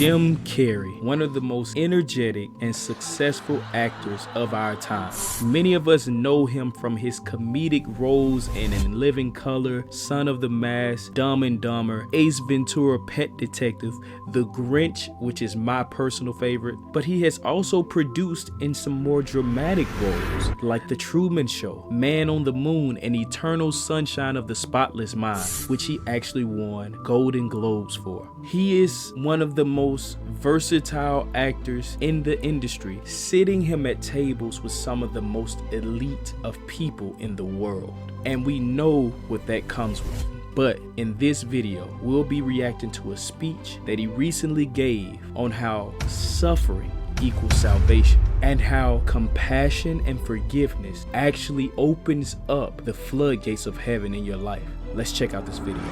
Jim Carrey, one of the most energetic and successful actors of our time. Many of us know him from his comedic roles in Living Color, Son of the Mask, Dumb and Dumber, Ace Ventura: Pet Detective, The Grinch, which is my personal favorite, but he has also produced in some more dramatic roles like The Truman Show, Man on the Moon, and Eternal Sunshine of the Spotless Mind, which he actually won Golden Globes for. He is one of the most versatile actors in the industry, sitting him at tables with some of the most elite of people in the world. And we know what that comes with. But in this video, we'll be reacting to a speech that he recently gave on how suffering equals salvation and how compassion and forgiveness actually opens up the floodgates of heaven in your life. Let's check out this video.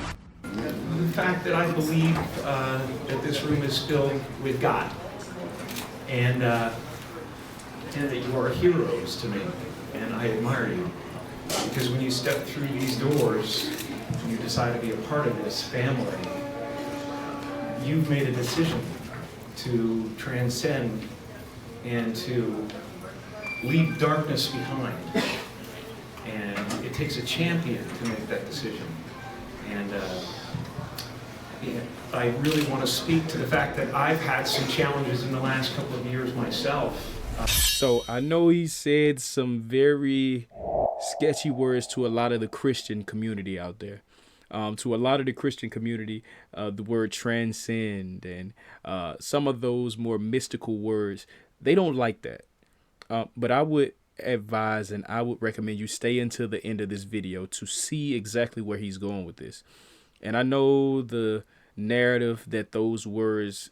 The fact that I believe that this room is filled with God, and that you are heroes to me, and I admire you. Because when you step through these doors, you decide to be a part of this family, you've made a decision to transcend and to leave darkness behind. And it takes a champion to make that decision. And I really want to speak to the fact that I've had some challenges in the last couple of years myself. So I know he said some very sketchy words to a lot of the Christian community out there. To a lot of the Christian community, the word transcend and some of those more mystical words, they don't like that. But I would advise and I would recommend you stay until the end of this video to see exactly where he's going with this. And I know the narrative that those words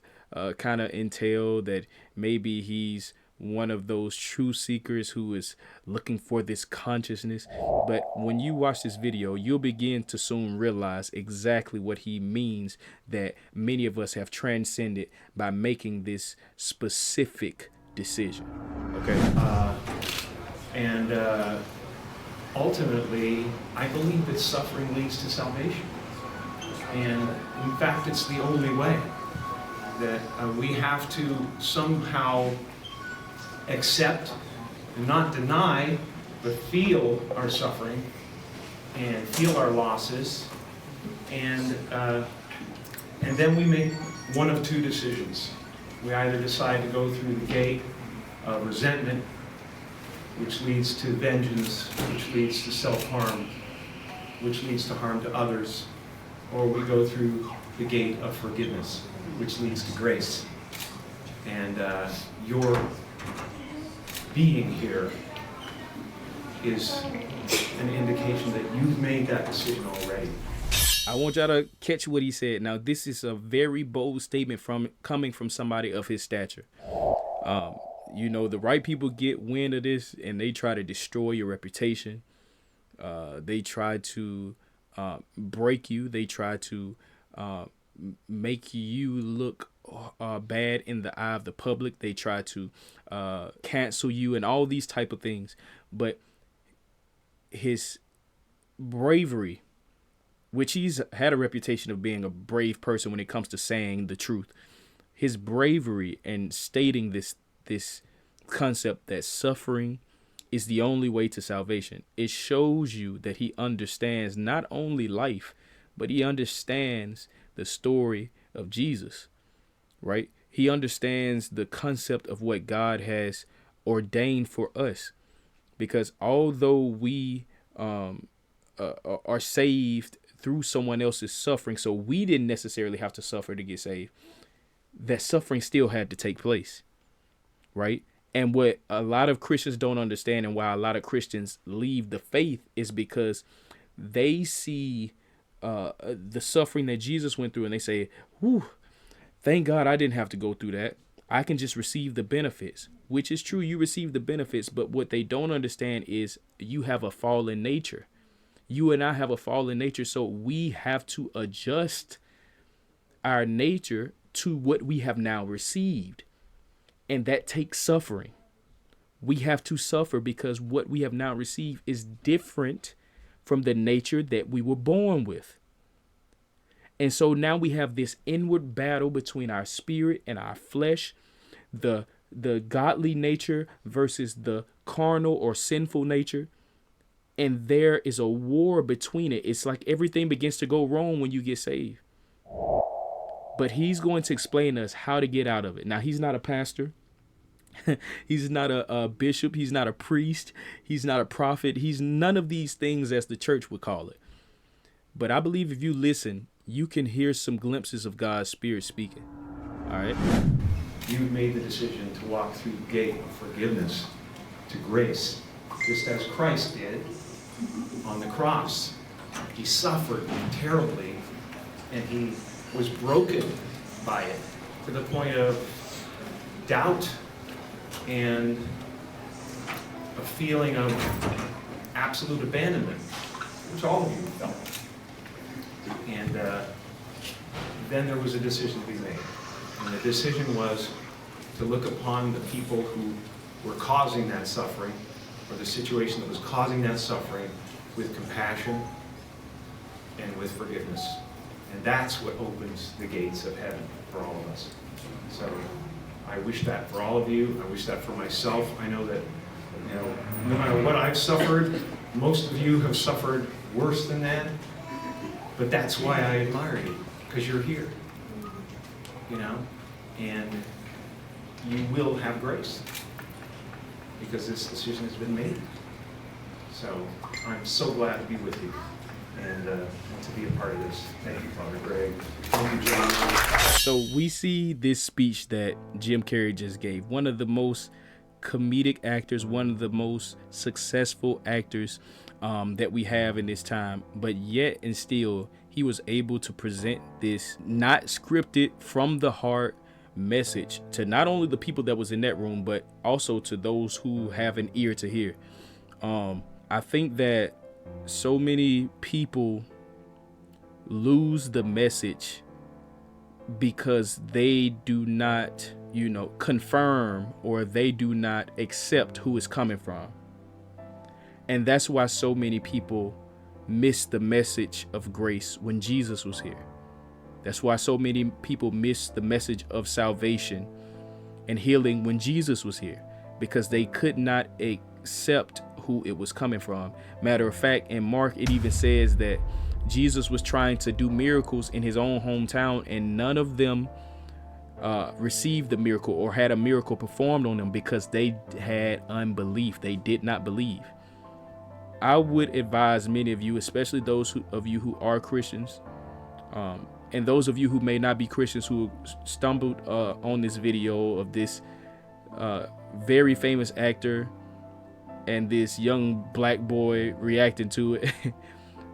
kind of entail, that maybe he's one of those true seekers who is looking for this consciousness. But when you watch this video, you'll begin to soon realize exactly what he means, that many of us have transcended by making this specific decision. Okay. Ultimately, I believe that suffering leads to salvation. And in fact, it's the only way. That we have to somehow accept and not deny, but feel our suffering and feel our losses, and then we make one of two decisions. We either decide to go through the gate of resentment, which leads to vengeance, which leads to self-harm, which leads to harm to others, or we go through the gate of forgiveness, which leads to grace. And your being here is an indication that you've made that decision already. I want y'all to catch what he said. Now, this is a very bold statement coming from somebody of his stature. You know, the right people get wind of this and they try to destroy your reputation. They try to break you. They try to make you look bad in the eye of the public. They try to cancel you and all these type of things. But his bravery, which he's had a reputation of being a brave person when it comes to saying the truth, his bravery and stating this concept that suffering is the only way to salvation, it shows you that he understands not only life, but he understands the story of Jesus, right? He understands the concept of what God has ordained for us, because although we are saved through someone else's suffering, so we didn't necessarily have to suffer to get saved, that suffering still had to take place, right? And what a lot of Christians don't understand, and why a lot of Christians leave the faith, is because they see the suffering that Jesus went through and they say, whew, thank God I didn't have to go through that. I can just receive the benefits, which is true. You receive the benefits, but what they don't understand is you have a fallen nature. You and I have a fallen nature, so we have to adjust our nature to what we have now received. And that takes suffering. We have to suffer because what we have now received is different from the nature that we were born with. And so now we have this inward battle between our spirit and our flesh, the godly nature versus the carnal or sinful nature. And there is a war between it. It's like everything begins to go wrong when you get saved. But he's going to explain to us how to get out of it. Now, he's not a pastor. He's not a bishop. He's not a priest. He's not a prophet. He's none of these things as the church would call it. But I believe if you listen, you can hear some glimpses of God's Spirit speaking. All right. You've made the decision to walk through the gate of forgiveness to grace, just as Christ did on the cross. He suffered terribly, and he was broken by it to the point of doubt and a feeling of absolute abandonment, which all of you felt. And then there was a decision to be made. And the decision was to look upon the people who were causing that suffering, or the situation that was causing that suffering, with compassion and with forgiveness. And that's what opens the gates of heaven for all of us. So I wish that for all of you. I wish that for myself. I know that, no matter what I've suffered, most of you have suffered worse than that. But that's why I admire you, because you're here, and you will have grace, because this decision has been made. So I'm so glad to be with you and to be a part of this. Thank you, Father Greg. Thank you, John. So we see this speech that Jim Carrey just gave, one of the most comedic actors, one of the most successful actors that we have in this time, but yet and still he was able to present this not scripted, from the heart message to not only the people that was in that room, but also to those who have an ear to hear. I think that so many people lose the message because they do not, confirm, or they do not accept who it's coming from. And that's why so many people miss the message of grace when Jesus was here. That's why so many people miss the message of salvation and healing when Jesus was here, because they could not accept who it was coming from. Matter of fact, in Mark, it even says that Jesus was trying to do miracles in his own hometown, and none of them received the miracle or had a miracle performed on them because they had unbelief. They did not believe. I would advise many of you, especially those of you who are Christians, and those of you who may not be Christians, who stumbled on this video of this very famous actor and this young black boy reacting to it.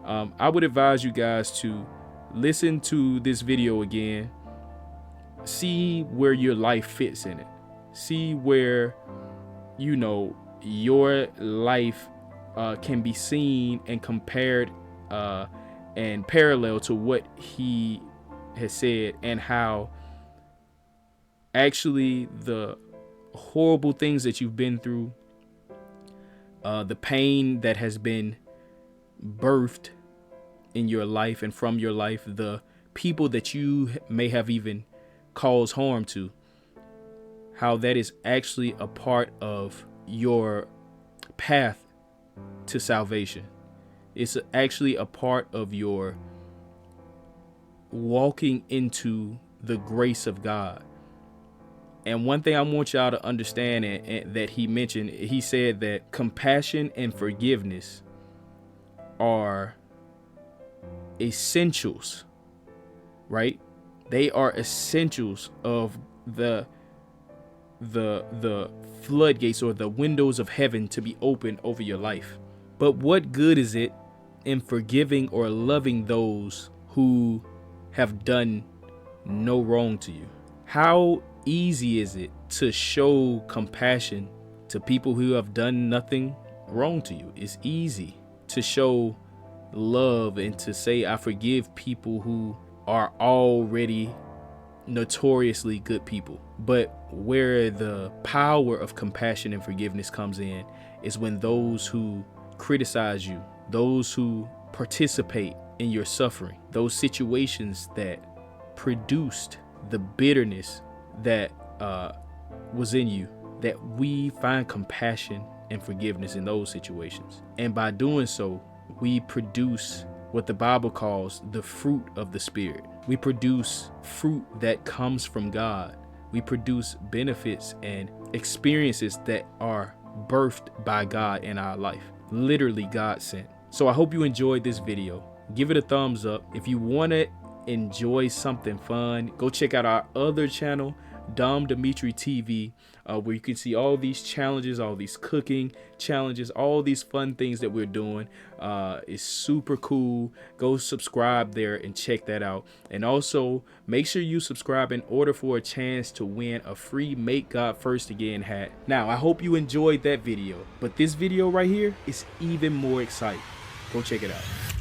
I would advise you guys to listen to this video again, see where your life fits in it, see where, your life can be seen and compared and parallel to what he has said, and how actually the horrible things that you've been through, the pain that has been birthed in your life and from your life, the people that you may have even caused harm to, how that is actually a part of your path to salvation. It's actually a part of your walking into the grace of God. And one thing I want y'all to understand, and that he mentioned, he said that compassion and forgiveness are essentials, right? They are essentials of the floodgates, or the windows of heaven, to be open over your life. But what good is it in forgiving or loving those who have done no wrong to you? How easy is it to show compassion to people who have done nothing wrong to you? It's easy to show love and to say, I forgive people who are already notoriously good people. But where the power of compassion and forgiveness comes in is when those who criticize you, those who participate in your suffering, those situations that produced the bitterness that was in you, that we find compassion and forgiveness in those situations. And by doing so, we produce what the Bible calls the fruit of the Spirit. We produce fruit that comes from God. We produce benefits and experiences that are birthed by God in our life. Literally God sent. So I hope you enjoyed this video. Give it a thumbs up. If you want to enjoy something fun, go check out our other channel, Dom Dimitri TV, where you can see all these challenges, all these cooking challenges, all these fun things that we're doing. It's super cool. Go subscribe there and check that out. And also make sure you subscribe in order for a chance to win a free Make God First Again hat. Now, I hope you enjoyed that video, but this video right here is even more exciting. Go check it out.